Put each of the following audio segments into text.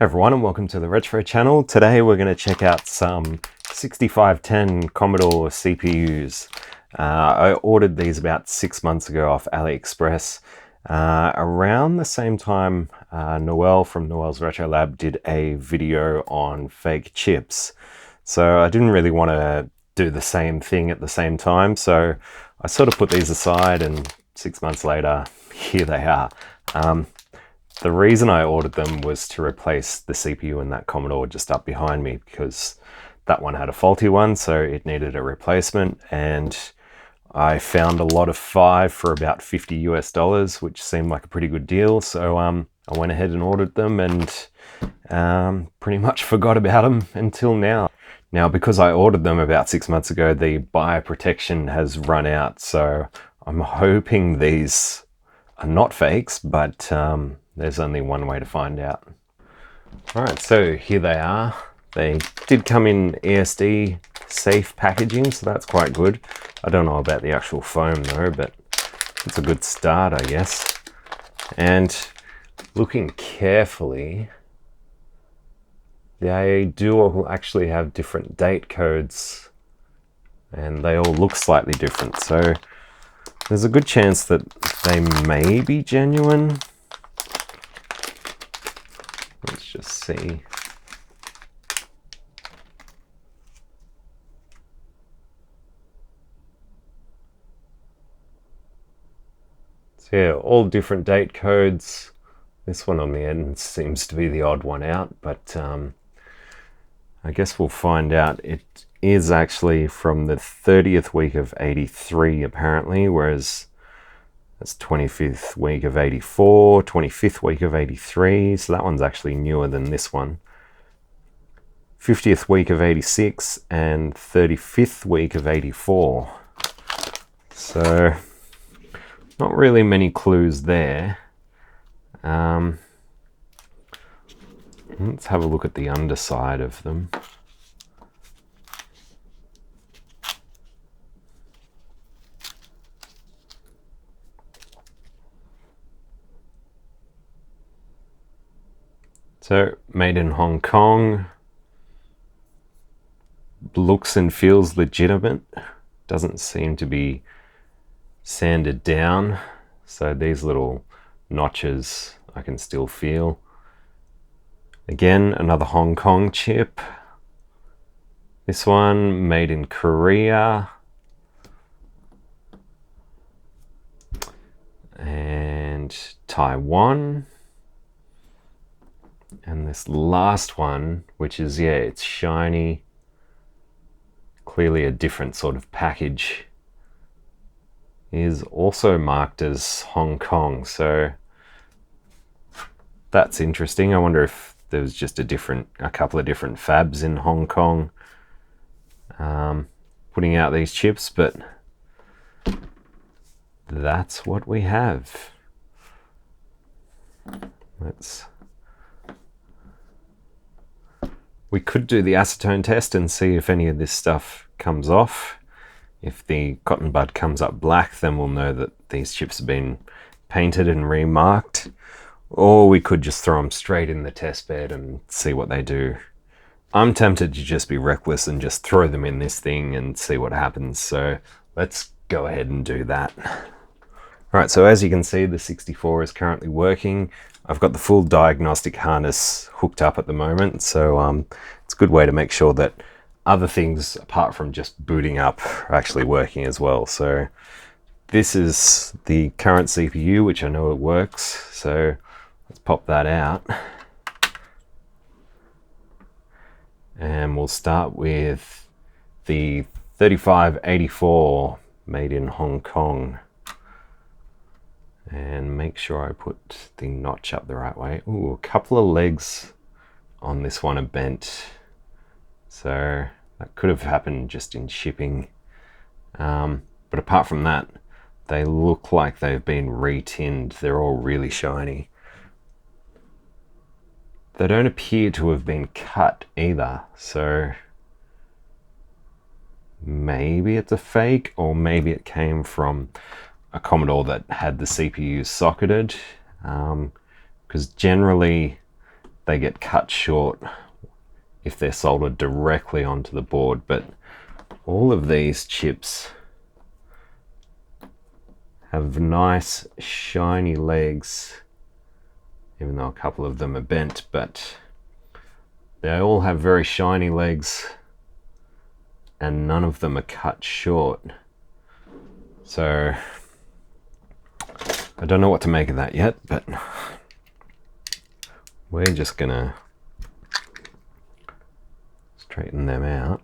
Everyone, and welcome to the Retro channel. Today we're going to check out some 6510 Commodore CPUs. I ordered these about 6 months ago off AliExpress. Around the same time, Noel from Noel's Retro Lab did a video on fake chips. So I didn't really want to do the same thing at the same time, so I sort of put these aside, and 6 months later, here they are. The reason I ordered them was to replace the CPU in that Commodore just up behind me, because that one had a faulty one, so it needed a replacement, and I found a lot of 5 for about $50 US, which seemed like a pretty good deal. So I went ahead and ordered them, and pretty much forgot about them until now. Now, because I ordered them about 6 months ago, the buyer protection has run out, so I'm hoping these are not fakes, but there's only one way to find out. Alright, so here they are. They did come in ESD safe packaging, so that's quite good. I don't know about the actual foam though, but it's a good start, I guess. And looking carefully, they do all actually have different date codes, and they all look slightly different, so there's a good chance that they may be genuine. Let's just see. So yeah, all different date codes. This one on the end seems to be the odd one out, but I guess we'll find out. It is actually from the 30th week of 83 apparently, whereas that's 25th week of 84, 25th week of 83, so that one's actually newer than this one. 50th week of 86 and 35th week of 84. So not really many clues there. Let's have a look at the underside of them. So, made in Hong Kong, looks and feels legitimate, doesn't seem to be sanded down, so these little notches I can still feel. Again, another Hong Kong chip. This one made in Korea. And Taiwan. And this last one, which is, yeah, it's shiny, clearly a different sort of package, is also marked as Hong Kong. So that's interesting. I wonder if there was just a couple of different fabs in Hong Kong putting out these chips, but that's what we have. We could do the acetone test and see if any of this stuff comes off. If the cotton bud comes up black, then we'll know that these chips have been painted and remarked. Or we could just throw them straight in the test bed and see what they do. I'm tempted to just be reckless and just throw them in this thing and see what happens. So let's go ahead and do that. Alright, so as you can see, the 64 is currently working. I've got the full diagnostic harness hooked up at the moment, so it's a good way to make sure that other things apart from just booting up are actually working as well. So this is the current CPU, which I know it works, so let's pop that out. And we'll start with the 3584 made in Hong Kong. And make sure I put the notch up the right way. Ooh, a couple of legs on this one are bent. So that could have happened just in shipping. But apart from that, they look like they've been re-tinned. They're all really shiny. They don't appear to have been cut either. So maybe it's a fake, or maybe it came from a Commodore that had the CPU socketed, because generally they get cut short if they're soldered directly onto the board. But all of these chips have nice shiny legs, even though a couple of them are bent, but they all have very shiny legs and none of them are cut short. So I don't know what to make of that yet, but we're just gonna straighten them out.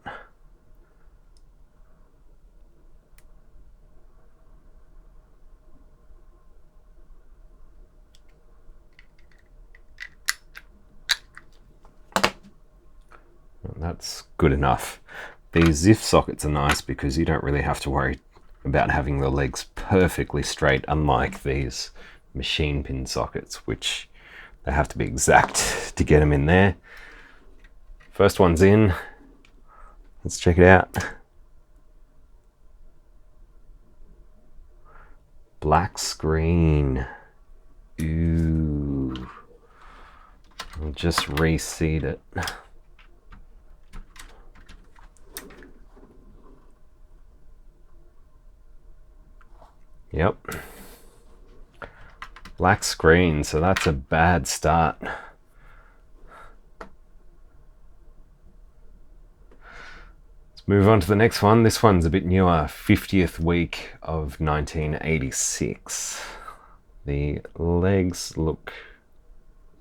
That's good enough. These ZIF sockets are nice because you don't really have to worry about having the legs perfectly straight, unlike these machine pin sockets, which they have to be exact to get them in there. First one's in. Let's check it out. Black screen. Ooh. I'll just reseat it. Yep. Black screen, so that's a bad start. Let's move on to the next one. This one's a bit newer, 50th week of 1986. The legs look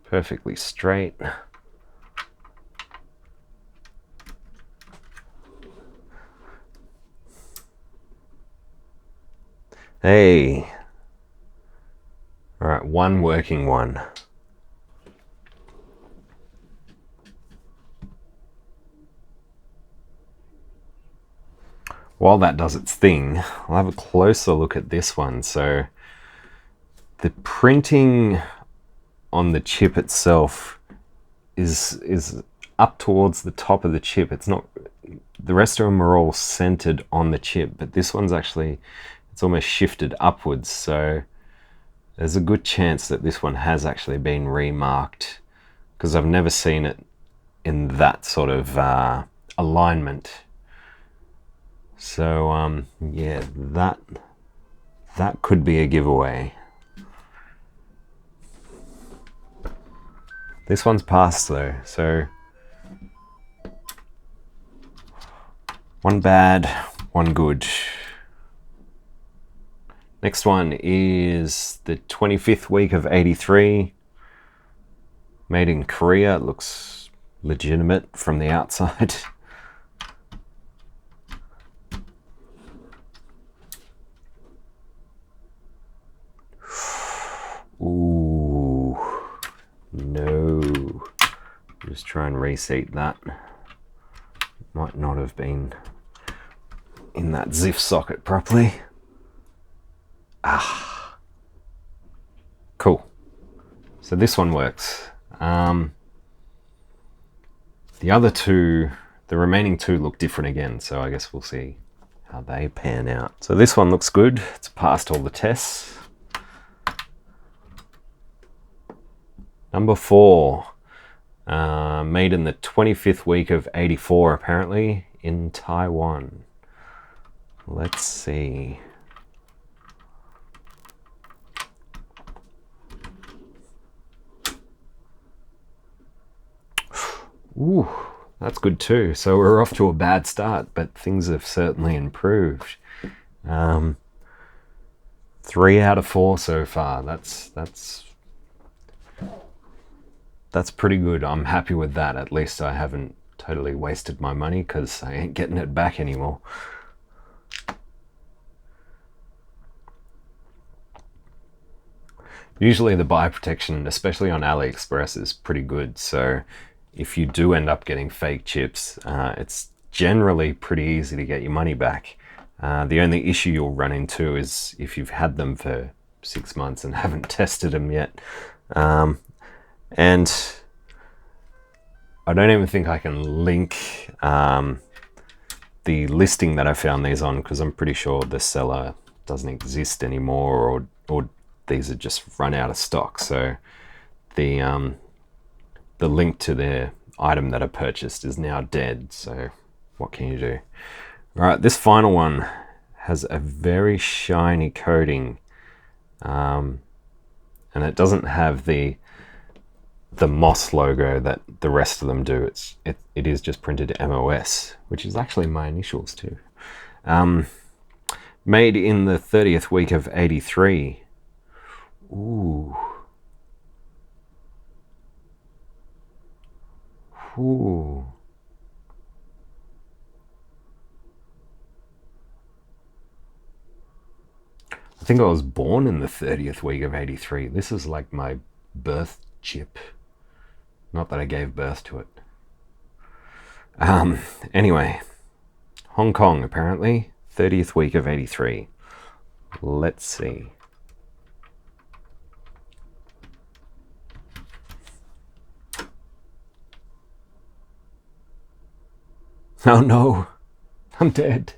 perfectly straight. Hey. All right, one working one. While that does its thing, I'll have a closer look at this one. So the printing on the chip itself is up towards the top of the chip. It's not, the rest of them are all centered on the chip, but this one's actually, it's almost shifted upwards. So there's a good chance that this one has actually been remarked, because I've never seen it in that sort of alignment. So yeah, that could be a giveaway. This one's passed though, so one bad, one good. Next one is the 25th week of 83. Made in Korea. It looks legitimate from the outside. Ooh, no. Just try and reseat that. Might not have been in that ZIF socket properly. Ah, cool. So this one works. The other two, the remaining two look different again, so I guess we'll see how they pan out. So this one looks good. It's passed all the tests. Number 4, made in the 25th week of 84, apparently, in Taiwan. Let's see. Ooh, that's good too. So we're off to a bad start, but things have certainly improved. 3 out of 4 so far. That's pretty good. I'm happy with that. At least I haven't totally wasted my money, because I ain't getting it back anymore. Usually the buy protection, especially on AliExpress, is pretty good. So if you do end up getting fake chips, it's generally pretty easy to get your money back. The only issue you'll run into is if you've had them for 6 months and haven't tested them yet. And I don't even think I can link the listing that I found these on, because I'm pretty sure the seller doesn't exist anymore, or these are just run out of stock. So the the link to their item that I purchased is now dead, so what can you do? All right, this final one has a very shiny coating, and it doesn't have the MOS logo that the rest of them do. It is just printed MOS, which is actually my initials too. Made in the 30th week of 83. Ooh. Ooh. I think I was born in the 30th week of 83. This is like my birth chip. Not that I gave birth to it. Anyway, Hong Kong, apparently, 30th week of 83. Let's see. Oh no, I'm dead.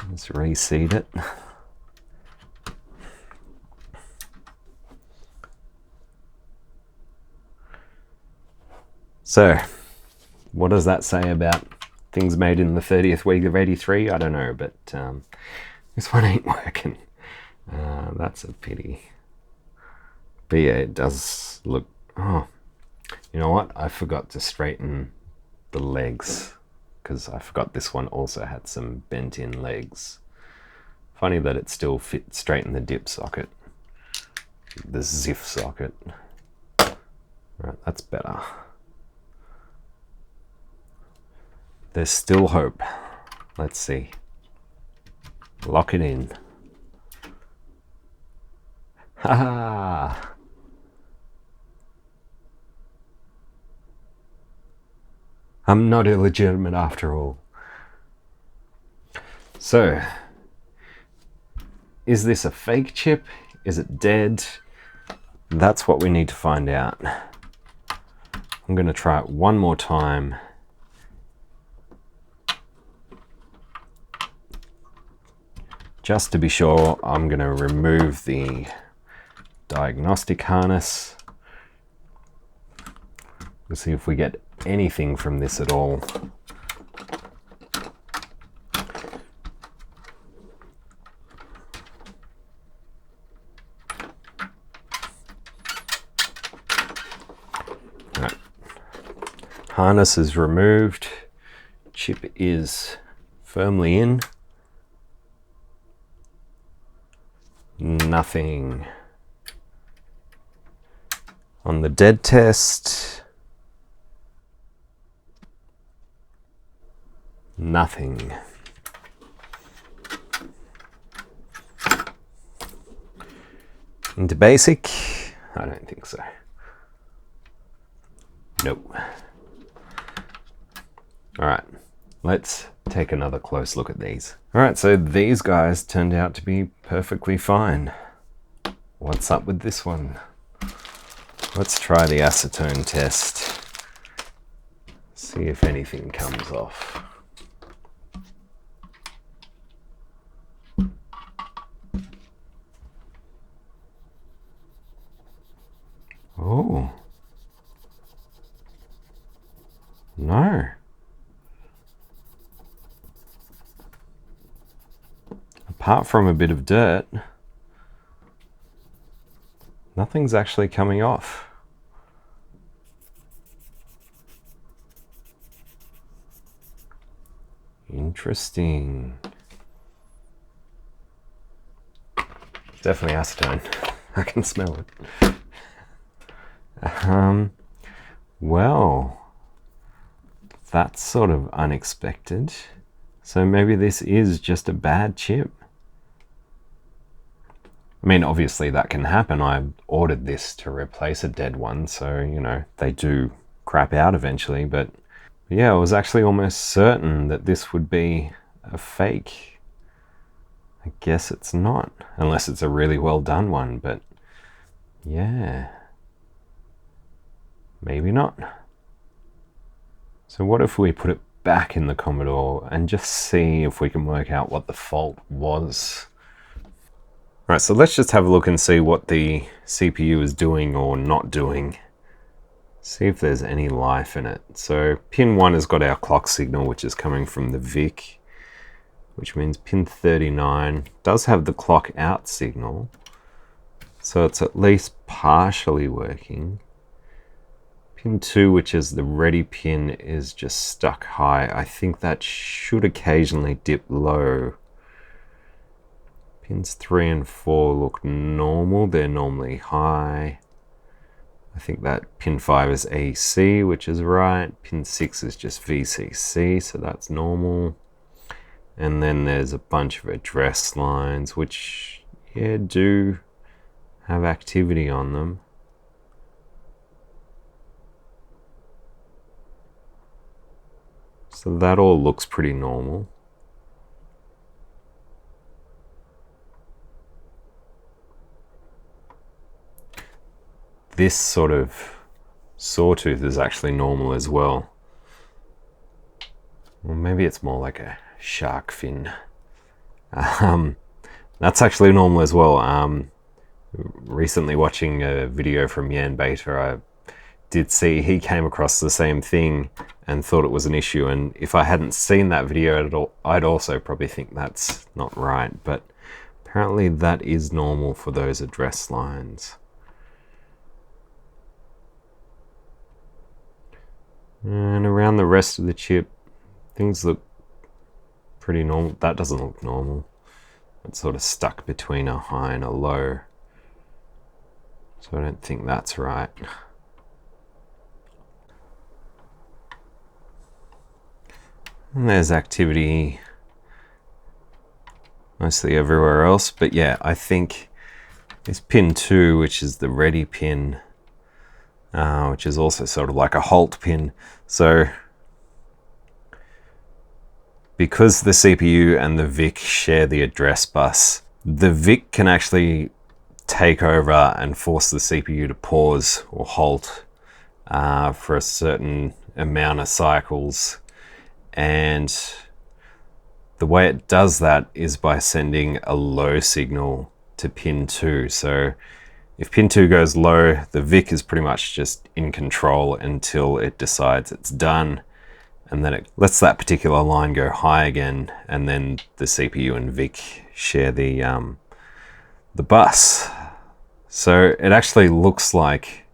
Let's reseed it. So, what does that say about things made in the 30th week of 83? I don't know, but this one ain't working. That's a pity. But yeah, it does look... Oh, you know what? I forgot to straighten the legs, because I forgot this one also had some bent in legs. Funny that it still fit straight in the dip socket, the ZIF socket. Right, that's better. There's still hope. Let's see. Lock it in. Ha! I'm not illegitimate after all. So, is this a fake chip? Is it dead? That's what we need to find out. I'm going to try it one more time. Just to be sure, I'm going to remove the diagnostic harness. We'll see if we get anything from this at all. Right. Harness is removed. Chip is firmly in. Nothing. On the dead test, nothing. Into basic? I don't think so. Nope. All right, let's take another close look at these. All right, so these guys turned out to be perfectly fine. What's up with this one? Let's try the acetone test. See if anything comes off. Oh. No. Apart from a bit of dirt, nothing's actually coming off. Interesting. Definitely acetone. I can smell it. Well, that's sort of unexpected. So maybe this is just a bad chip. I mean, obviously that can happen. I ordered this to replace a dead one, so, you know, they do crap out eventually. But yeah, I was actually almost certain that this would be a fake. I guess it's not, unless it's a really well done one, but yeah, maybe not. So what if we put it back in the Commodore and just see if we can work out what the fault was? All right, so let's just have a look and see what the CPU is doing or not doing. See if there's any life in it. So pin 1 has got our clock signal, which is coming from the VIC, which means pin 39 does have the clock out signal. So it's at least partially working. Pin 2, which is the ready pin, is just stuck high. I think that should occasionally dip low. Pins 3 and 4 look normal. They're normally high. I think that pin 5 is AC, which is right. Pin 6 is just VCC, so that's normal. And then there's a bunch of address lines, which, yeah, do have activity on them. So that all looks pretty normal. This sort of sawtooth is actually normal as well. Well, maybe it's more like a shark fin. That's actually normal as well. Recently watching a video from Yan Beta, I did see he came across the same thing and thought it was an issue, and if I hadn't seen that video at all, I'd also probably think that's not right, but apparently that is normal for those address lines. And around the rest of the chip, things look pretty normal. That doesn't look normal. It's sort of stuck between a high and a low. So I don't think that's right. And there's activity mostly everywhere else. But yeah, I think this pin 2, which is the ready pin, which is also sort of like a halt pin. So because the CPU and the VIC share the address bus, the VIC can actually take over and force the CPU to pause or halt for a certain amount of cycles. And the way it does that is by sending a low signal to pin 2. So if pin 2 goes low, the VIC is pretty much just in control until it decides it's done. And then it lets that particular line go high again. And then the CPU and VIC share the bus. So it actually looks like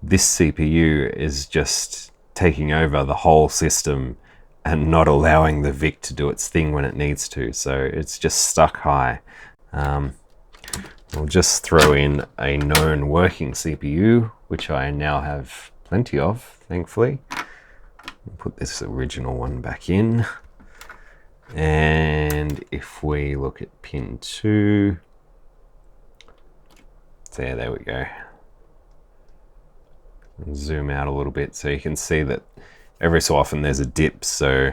this CPU is just taking over the whole system and not allowing the VIC to do its thing when it needs to. So it's just stuck high. We'll just throw in a known working CPU, which I now have plenty of, thankfully. We'll put this original one back in. And if we look at pin 2, there we go. Zoom out a little bit so you can see that every so often there's a dip. So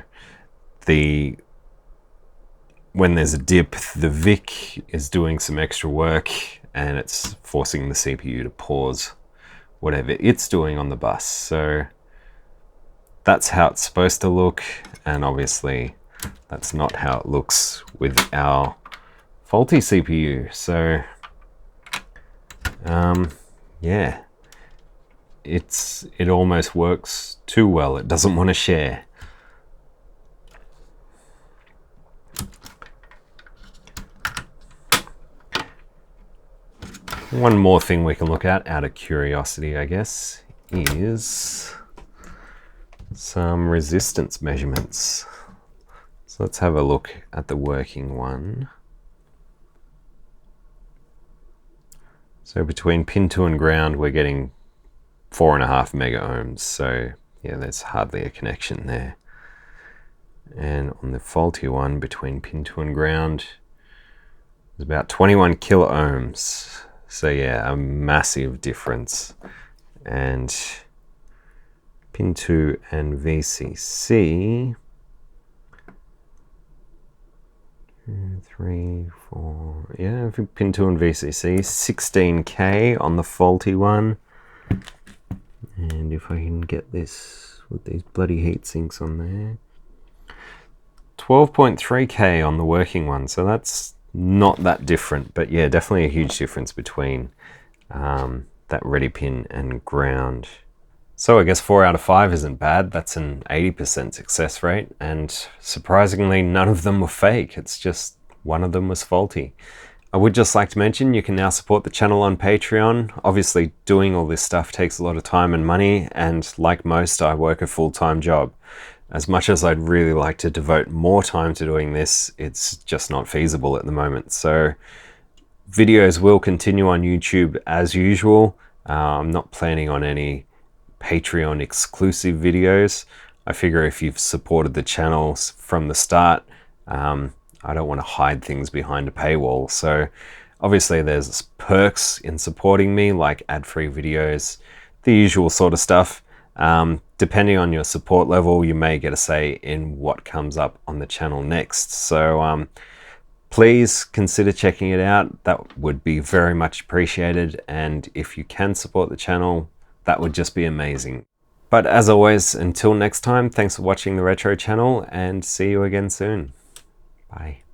when there's a dip, the VIC is doing some extra work and it's forcing the CPU to pause whatever it's doing on the bus. So that's how it's supposed to look, and obviously that's not how it looks with our faulty CPU. So yeah, it almost works too well. It doesn't want to share. One more thing we can look at out of curiosity, I guess, is some resistance measurements. So let's have a look at the working one. So between pin 2 and ground, we're getting 4.5 mega ohms. So yeah, there's hardly a connection there. And on the faulty one, between pin 2 and ground, there's about 21 kilo ohms. So yeah, a massive difference. And pin 2 and VCC, 3, 4, yeah, pin 2 and VCC, 16K on the faulty one. And if I can get this with these bloody heat sinks on there, 12.3K on the working one. So that's not that different, but yeah, definitely a huge difference between that ready pin and ground. So I guess 4 out of 5 isn't bad. That's an 80% success rate, and surprisingly none of them were fake. It's just one of them was faulty. I would just like to mention you can now support the channel on Patreon. Obviously doing all this stuff takes a lot of time and money, and like most, I work a full-time job. As much as I'd really like to devote more time to doing this, it's just not feasible at the moment. So videos will continue on YouTube as usual. I'm not planning on any Patreon exclusive videos. I figure if you've supported the channels from the start, I don't want to hide things behind a paywall. So obviously there's perks in supporting me, like ad-free videos, the usual sort of stuff. Depending on your support level, you may get a say in what comes up on the channel next. So please consider checking it out. That would be very much appreciated. And if you can support the channel, that would just be amazing. But as always, until next time, thanks for watching the Retro Channel, and see you again soon. Bye.